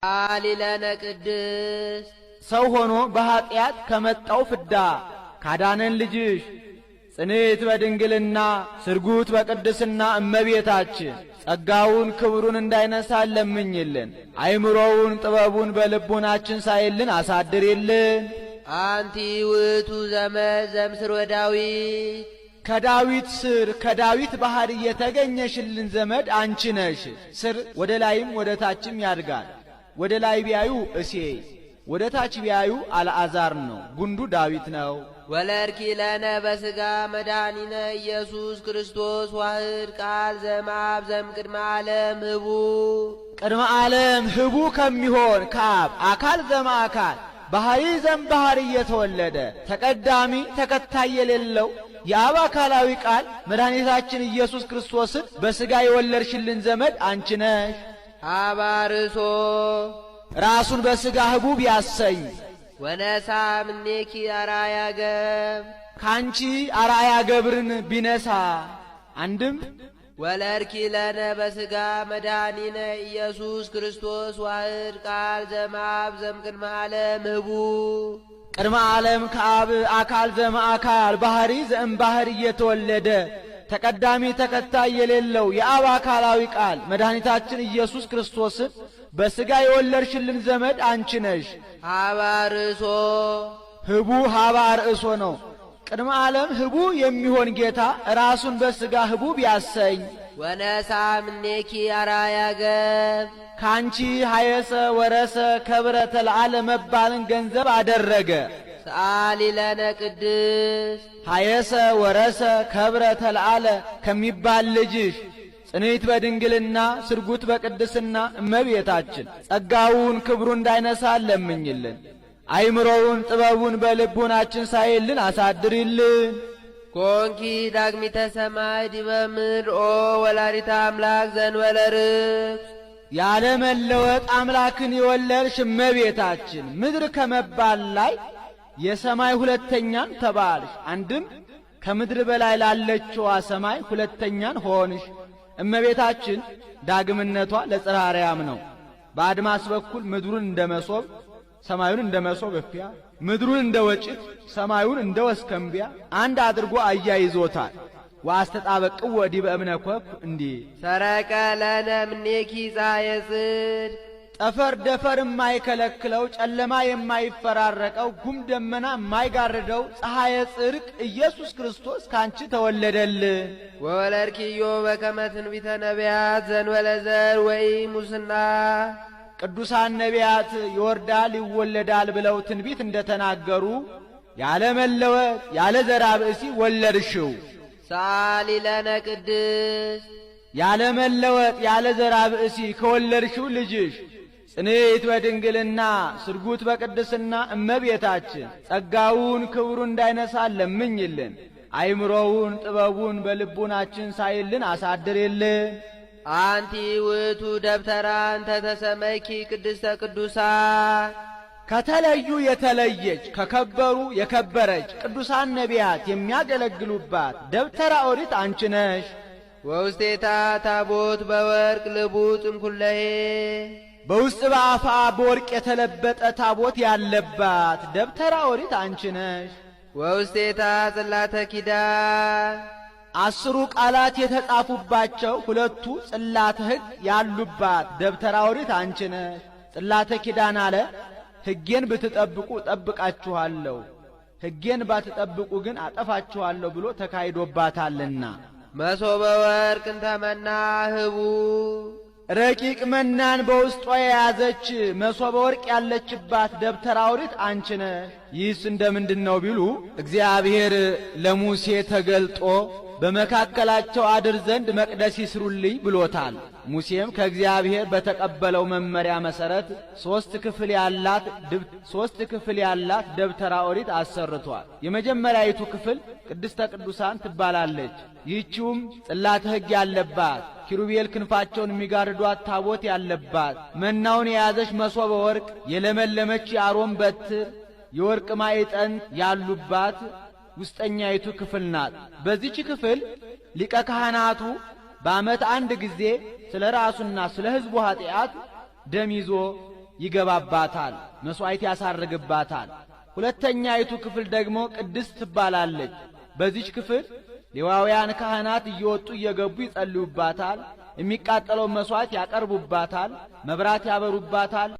አሊለነ ቅድስ ሰው ሆኖ በኃጢአት ከመጣው ፍዳ ካዳነን ልጅሽ ጽኔት በድንግልና ስርጉት በቅድስና እመቤታችን ጸጋውን ክብሩን እንዳይነሳ ለምኝልን። አይምሮውን ጥበቡን በልቡናችን ሳይልን አሳድሪልን። አንቲ ውእቱ ዘመድ ዘምስር ወዳዊት ከዳዊት ስር ከዳዊት ባህር የተገኘሽልን ዘመድ አንቺ ነሽ። ስር ወደ ላይም ወደ ታችም ያድጋል። ወደ ላይ ቢያዩ እሴይ ወደ ታች ቢያዩ አልዓዛር ነው። ጉንዱ ዳዊት ነው። ወለርኪ ለነ በሥጋ መድኃኒነ ኢየሱስ ክርስቶስ ዋህድ ቃል ዘእምአብ ዘእምቅድመ ዓለም ህቡ ቅድመ ዓለም ህቡ ከሚሆን ከአብ አካል ዘእምአካል ባህሪ ዘእምባሕሪ እየተወለደ ተቀዳሚ ተከታይ የሌለው የአብ አካላዊ ቃል መድኃኒታችን ኢየሱስ ክርስቶስን በሥጋ የወለድሽልን ዘመድ አንቺ ነሽ። አባርሶ ራሱን በሥጋ ህቡብ ያሰኝ ወነሳ ምኔኪ አርአያ ገብር ካንቺ አርአያ ገብርን ቢነሳ አንድም ወለርኪ ለነ በሥጋ መድኃኒነ ኢየሱስ ክርስቶስ ዋህድ ቃል ዘእምአብ ዘእምቅድመ ዓለም ህቡ ቅድመ ዓለም ከአብ አካል ዘእምአካል ባህሪ ዘእምባሕሪ እየተወለደ ተቀዳሚ ተከታይ የሌለው የአብ አካላዊ ቃል መድኃኒታችን ኢየሱስ ክርስቶስን በሥጋ የወለድሽልን ዘመድ አንቺ ነሽ። ሀባርሶ ህቡ ሀባ ርእሶ ነው። ቅድመ ዓለም ህቡ የሚሆን ጌታ ራሱን በሥጋ ህቡ ቢያሰኝ ወነሳ ምኔኪ አርአያ ገብር ካንቺ ሀየሰ ወረሰ ከብረ ተለዓለ መባልን ገንዘብ አደረገ። ሰአሊ ለነ ቅድስ ሀየሰ ወረሰ ከብረ ተለዓለ ከሚባል ልጅሽ ጽኔት በድንግልና ስርጉት በቅድስና እመቤታችን ጸጋውን ክብሩ እንዳይነሳ ለምኝልን። አይምሮውን ጥበቡን በልቡናችን ሳይልን አሳድሪልን። ኮንኪ ዳግሚተ ሰማይ ዲበ ምድር ኦ ወላዲተ አምላክ ዘእንበለ ርግብ ያለ መለወጥ አምላክን የወለድሽ እመቤታችን ምድር ከመባል ላይ የሰማይ ሁለተኛን ተባልሽ። አንድም ከምድር በላይ ላለችዋ ሰማይ ሁለተኛን ሆንሽ። እመቤታችን ዳግምነቷ ለጽርሐ አርያም ነው። በአድማስ በኩል ምድሩን እንደ መሶብ ሰማዩን እንደ መሶብ እፍያ ምድሩን እንደ ወጭት ሰማዩን እንደ ወስከምቢያ አንድ አድርጎ አያይዞታል። ወአስተጣበቅዎ ዲበ እብነ ኮኩ እንዲህ ሰረቀ ለነ እምኔኪ ፀሐየ ጽድቅ ጠፈር ደፈር የማይከለክለው ጨለማ የማይፈራረቀው ጉም ደመና የማይጋርደው ፀሐየ ጽድቅ ኢየሱስ ክርስቶስ ካንቺ ተወለደልን። ወወለድኪዮ በከመ ትንቢተ ነቢያት ዘእንበለ ዘር ወኢሙስና ቅዱሳን ነቢያት ይወርዳል ይወለዳል ብለው ትንቢት እንደተናገሩ ያለ መለወጥ ያለ ዘራ ብእሲ ወለድሽው። ሰአሊ ለነ ቅድስ ያለ መለወጥ ያለ ዘራ ብእሲ ከወለድሽው ልጅሽ ጽኔት በድንግልና ስርጉት በቅድስና እመቤታችን ጸጋውን ክብሩ እንዳይነሳ ለምኝልን። አይምሮውን ጥበቡን በልቡናችን ሳይልን አሳድሪልን። አንቲ ውእቱ ደብተራ እንተ ተሰመይኪ ቅድስተ ቅዱሳን ከተለዩ የተለየች ከከበሩ የከበረች ቅዱሳን ነቢያት የሚያገለግሉባት ደብተራ ኦሪት አንቺ ነሽ። ወውስቴታ ታቦት በወርቅ ልቡጥ እምኩለሄ በውስጥ በአፋ በወርቅ የተለበጠ ታቦት ያለባት ደብተራ ኦሪት አንቺ ነሽ። ወውስቴታ ጽላተ ኪዳን 10 ቃላት የተጻፉባቸው 2 ጽላተ ሕግ ያሉባት ደብተራ ኦሪት አንቺ ነሽ። ጽላተ ኪዳን አለ ሕጌን ብትጠብቁ ጠብቃችኋለሁ፣ ሕጌን ባትጠብቁ ግን አጠፋችኋለሁ ብሎ ተካሂዶባታልና። መሶበ ወርቅ እንተ መና ህቡ ረቂቅ መናን በውስጧ የያዘች መሶበ ወርቅ ያለችባት ደብተራ ኦሪት አንቺ ነሽ። ይህስ እንደምንድነው ቢሉ እግዚአብሔር ለሙሴ ተገልጦ በመካከላቸው አድር ዘንድ መቅደስ ይስሩልኝ ብሎታል። ሙሴም ከእግዚአብሔር በተቀበለው መመሪያ መሰረት 3 ክፍል ያላት ደብተራ ኦሪት አሰርቷል። የመጀመሪያይቱ ክፍል ቅድስተ ቅዱሳን ትባላለች። ይህችውም ጽላተ ሕግ ያለባት ኪሩቤል ክንፋቸውን የሚጋርዷት ታቦት ያለባት መናውን የያዘች መሶበ ወርቅ የለመለመች የአሮን በትር የወርቅ ማዕጠንት ያሉባት ውስጠኛይቱ ክፍል ናት። በዚህች ክፍል ሊቀ ካህናቱ በዓመት አንድ ጊዜ ስለ ራሱና ስለ ሕዝቡ ኃጢአት ደም ይዞ ይገባባታል፣ መስዋዕት ያሳርግባታል። ሁለተኛይቱ ክፍል ደግሞ ቅድስት ትባላለች። በዚች ክፍል ሌዋውያን ካህናት እየወጡ እየገቡ ይጸልዩባታል። የሚቃጠለው መስዋዕት ያቀርቡባታል፣ መብራት ያበሩባታል።